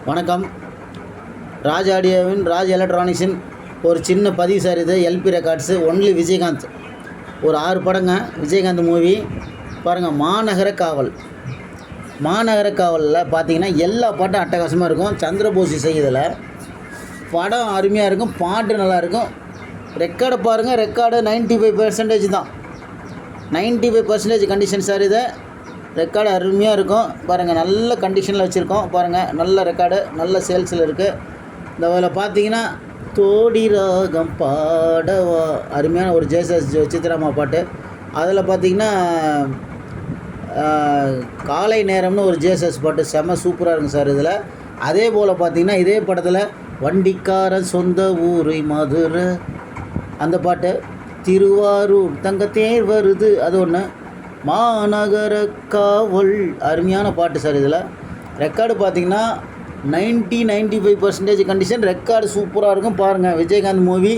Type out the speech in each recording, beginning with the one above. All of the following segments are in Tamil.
வணக்கம். ராஜ் ஆடியோவின் ராஜ் எலக்ட்ரானிக்ஸின் ஒரு சின்ன பதிவு சார். இது எல்பி ரெக்கார்ட்ஸு ஒன்லி விஜயகாந்த். ஒரு 6 படங்க விஜயகாந்த் மூவி பாருங்கள். மாநகர காவலில் பார்த்தீங்கன்னா எல்லா பாட்டும் அட்டகாசமாக இருக்கும். சந்திரபோஸ் இசை. இதில் படம் அருமையாக இருக்கும், பாட்டு நல்லாயிருக்கும். ரெக்கார்டை பாருங்கள். ரெக்கார்டு 95% தான். 95% கண்டிஷன் சார். இதை ரெக்கார்டு அருமையாக இருக்கும் பாருங்கள். நல்ல கண்டிஷனில் வச்சுருக்கோம் பாருங்கள். நல்ல ரெக்கார்டு, நல்ல சேல்ஸில் இருக்குது. இந்த வேலை பார்த்தீங்கன்னா தோடி ராகம் பாடவா, அருமையான ஒரு ஜேசஸ் சித்ராமா பாட்டு. அதில் பார்த்தீங்கன்னா காலை நேரம்னு ஒரு ஜேசஸ் பாட்டு செம்ம சூப்பராக இருக்கும் சார். இதில் அதே போல் பார்த்தீங்கன்னா இதே படத்தில் வண்டிக்காரன் சொந்த ஊர் மதுரை அந்த பாட்டு, திருவாரூர் தங்கத்தேர் வருது அது ஒன்று, மாநகர காவல் அருமையான பாட்டு சார். இதில் ரெக்கார்டு பார்த்திங்கன்னா 95% கண்டிஷன். ரெக்கார்டு சூப்பராக இருக்கும் பாருங்கள். விஜயகாந்த் மூவி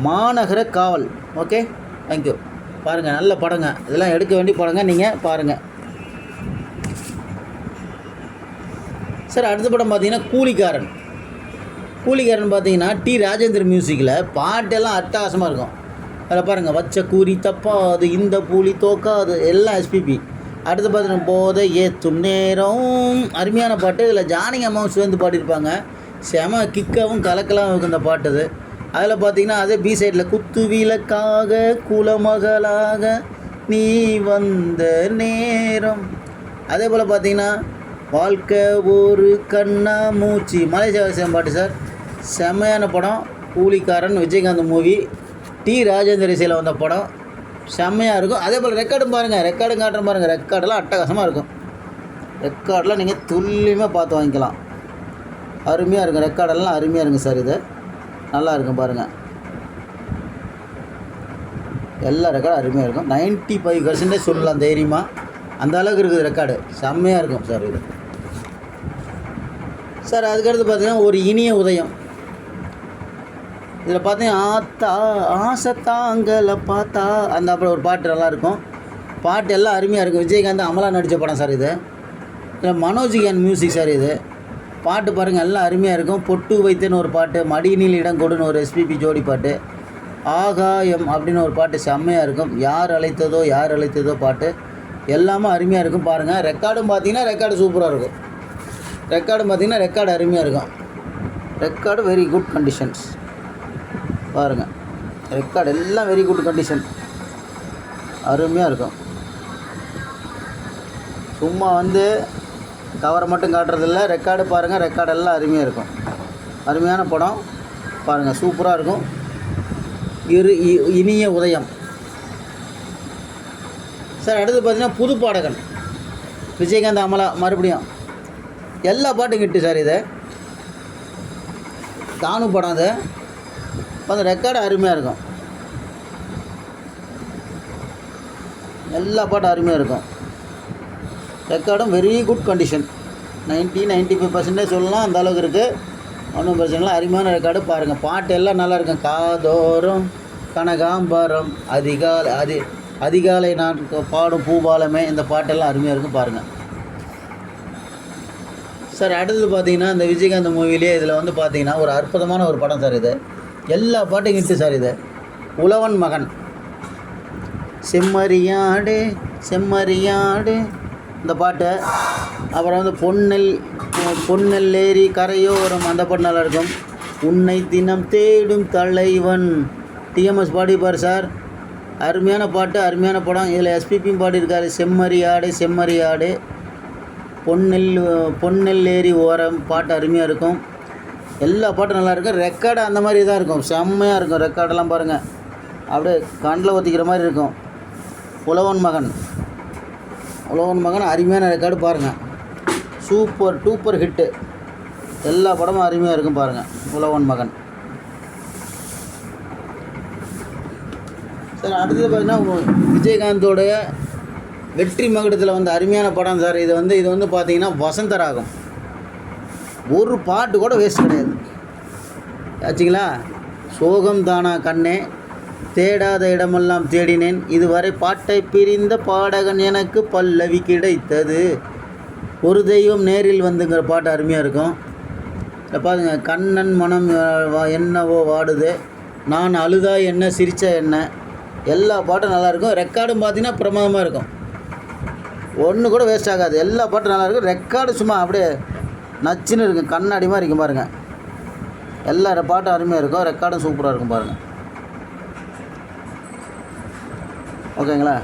மாநகர காவல். Okay, thank you. பாருங்கள், நல்ல படங்க. இதெல்லாம் எடுக்க வேண்டிய படங்க, நீங்கள் பாருங்கள் சார். அடுத்த படம் பார்த்தீங்கன்னா கூலிக்காரன் பார்த்தீங்கன்னா டி ராஜேந்தர் மியூசிக்கில் பாட்டெல்லாம் அட்டகாசமாக இருக்கும். அதில் பாருங்கள், வச்ச கூறி தப்பாது, இந்த பூலி தோக்காது, எல்லாம் எஸ்பிபி. அடுத்து பார்த்தீங்கன்னா போதை ஏற்றும் நேரம் அருமையான பாட்டு. இதில் ஜானகி அம்மாவும் சேர்ந்து பாடியிருப்பாங்க. செம கிக்காகவும் கலக்கலாகவும் இருக்கும் இந்த பாட்டு. அது அதில் பார்த்தீங்கன்னா அதே பி சைடில் குத்து விளக்காக குலமகளாக நீ வந்த நேரம். அதே போல் பார்த்தீங்கன்னா வாழ்க்கை ஒரு கண்ணா மூச்சு, மலேசியா பாட்டு சார். செம்மையான படம் கூலிக்காரன், விஜயகாந்த் மூவி, டி ராஜேந்தர் இசையில் வந்த படம். செம்மையாக இருக்கும். அதே போல் ரெக்கார்டும் பாருங்கள். ரெக்கார்டும் காட்டுற பாருங்கள். ரெக்கார்டெல்லாம் அட்டகாசமாக இருக்கும். ரெக்கார்டெலாம் நீங்கள் துல்லியமாக பார்த்து வாங்கிக்கலாம். அருமையாக இருக்கும். ரெக்கார்டெல்லாம் அருமையாக இருக்கும் சார். இது நல்லா இருக்கும் பாருங்கள். எல்லா ரெக்கார்டும் அருமையாக இருக்கும். 95% சொல்லலாம் தைரியமாக. அந்த அளவுக்கு இருக்குது ரெக்கார்டு. செம்மையாக இருக்கும் சார் இது சார். அதுக்கடுத்து பார்த்தீங்கன்னா ஒரு இனிய உதயம். இதில் பார்த்தீங்கன்னா ஆத்தா ஆசத்தாங்களை பார்த்தா அந்த அப்புறம் ஒரு பாட்டு நல்லாயிருக்கும். பாட்டு எல்லாம் அருமையாக இருக்கும். விஜயகாந்த் அமலா நடித்த படம் சார். இது இதில் மனோஜிகான் மியூசிக் சார். இது பாட்டு பாருங்கள், எல்லாம் அருமையாக இருக்கும். பொட்டு வைத்தேன்னு ஒரு பாட்டு, மடியினில் இடம் கொடுன்னு ஒரு எஸ்பிபி ஜோடி பாட்டு, ஆகாயம் அப்படின்னு ஒரு பாட்டு செம்மையாக இருக்கும். யார் அழைத்ததோ பாட்டு எல்லாமே அருமையாக இருக்கும் பாருங்கள். ரெக்கார்டும் பார்த்தீங்கன்னா ரெக்கார்டு சூப்பராக இருக்கும். ரெக்கார்டு அருமையாக இருக்கும். ரெக்கார்டு வெரி குட் கண்டிஷன்ஸ் பாருங்கள். ரெக்கார்டு எல்லாம் வெரி குட் கண்டிஷன், அருமையாக இருக்கும். சும்மா கவரை மட்டும் காட்டுறதில்ல, ரெக்கார்டு பாருங்கள். ரெக்கார்டு எல்லாம் அருமையாக இருக்கும். அருமையான படம் பாருங்கள், சூப்பராக இருக்கும். இனிய உதயம் சார். அடுத்து பார்த்தீங்கன்னா புது பாடகன் விஜயகாந்த் அமலா மறுபடியும் எல்லா பாட்டும் கிட்டு சார். இதை தானு படம். அது அந்த ரெக்கார்டு அருமையாக இருக்கும். எல்லா பாட்டும் அருமையாக இருக்கும். ரெக்கார்டும் வெரி குட் கண்டிஷன். 95% சொல்லலாம், அந்த அளவுக்கு இருக்குது. ஒன்றும் பிரச்சனைலாம். அருமையான ரெக்கார்டு பாருங்கள். பாட்டு எல்லாம் நல்லா இருக்கும். காதோறும் கனகாம்பரம், அதிகாலை நான் பாடும் பூபாலமே, இந்த பாட்டெல்லாம் அருமையாக இருக்கும் பாருங்கள் சார். அடுத்தது பார்த்தீங்கன்னா இந்த விஜயகாந்த் மூவிலே இதில் பார்த்தீங்கன்னா ஒரு அற்புதமான ஒரு படம் சார். இது எல்லா பாட்டும் கிட்டு சார். இது உழவன் மகன், செம்மறியாடு இந்த பாட்டு. அப்புறம் பொன்னெல் ஏரி கரையோரம் அந்த பாட்டு நல்லாயிருக்கும். உன்னை தினம் தேடும் தலைவன் டிஎம்எஸ் பாடிப்பார் சார். அருமையான பாட்டு, அருமையான படம். இதில் எஸ்பிபியும் பாடியிருக்காரு. செம்மறியாடு பொன்னெல் ஏரி ஓரம் பாட்டு அருமையாக இருக்கும். எல்லா பாட்டும் நல்லாயிருக்கும். ரெக்கார்டு அந்த மாதிரி தான் இருக்கும். செம்மையாக இருக்கும். ரெக்கார்டெல்லாம் பாருங்கள், அப்படியே கண்ணில் ஒத்திக்கிற மாதிரி இருக்கும். உழவன் மகன் அருமையான ரெக்கார்டு பாருங்கள். Duper hit. எல்லா படமும் அருமையாக இருக்கும் பாருங்கள். உழவன் மகன் சார். அடுத்தது பார்த்தீங்கன்னா விஜயகாந்தோடைய வெற்றி மகுடத்தில் அருமையான படம் சார். இது பார்த்தீங்கன்னா வசந்தராகம். ஒரு பாட்டு கூட வேஸ்ட் கிடையாது ஆச்சுங்களா. சோகம் தானா கண்ணே, தேடாத இடமெல்லாம் தேடினேன், இதுவரை பாட்டை பிரிந்த பாடகன் எனக்கு பல்லவி கிடைத்தது. ஒரு தெய்வம் நேரில் வந்துங்கிற பாட்டு அருமையாக இருக்கும். இதை பாருங்க, கண்ணன் மனம் என்னவோ வாடுது, நான் அழுதா என்ன சிரிச்சா என்ன, எல்லா பாட்டும் நல்லாயிருக்கும். ரெக்கார்டும் பார்த்தீங்கன்னா பிரமாதமாக இருக்கும். ஒன்று கூட வேஸ்ட் ஆகாது. எல்லா பாட்டும் நல்லாயிருக்கும். ரெக்கார்டு சும்மா அப்படியே நச்சுன்னு இருக்கும், கண்ணாடி மாதிரி இருக்கும் பாருங்கள். எல்லா பாட்டும் அருமையாக இருக்கும். ரெக்கார்டும் சூப்பராக இருக்கும் பாருங்கள். ஓகேங்களா?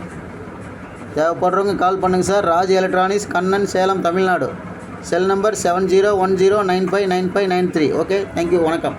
தேவைப்படுறவங்க கால் பண்ணுங்கள் sir. Raj electronics, Kannan, Salem, Tamil Nadu. Cell number 7010959593. Okay, thank you, வணக்கம்.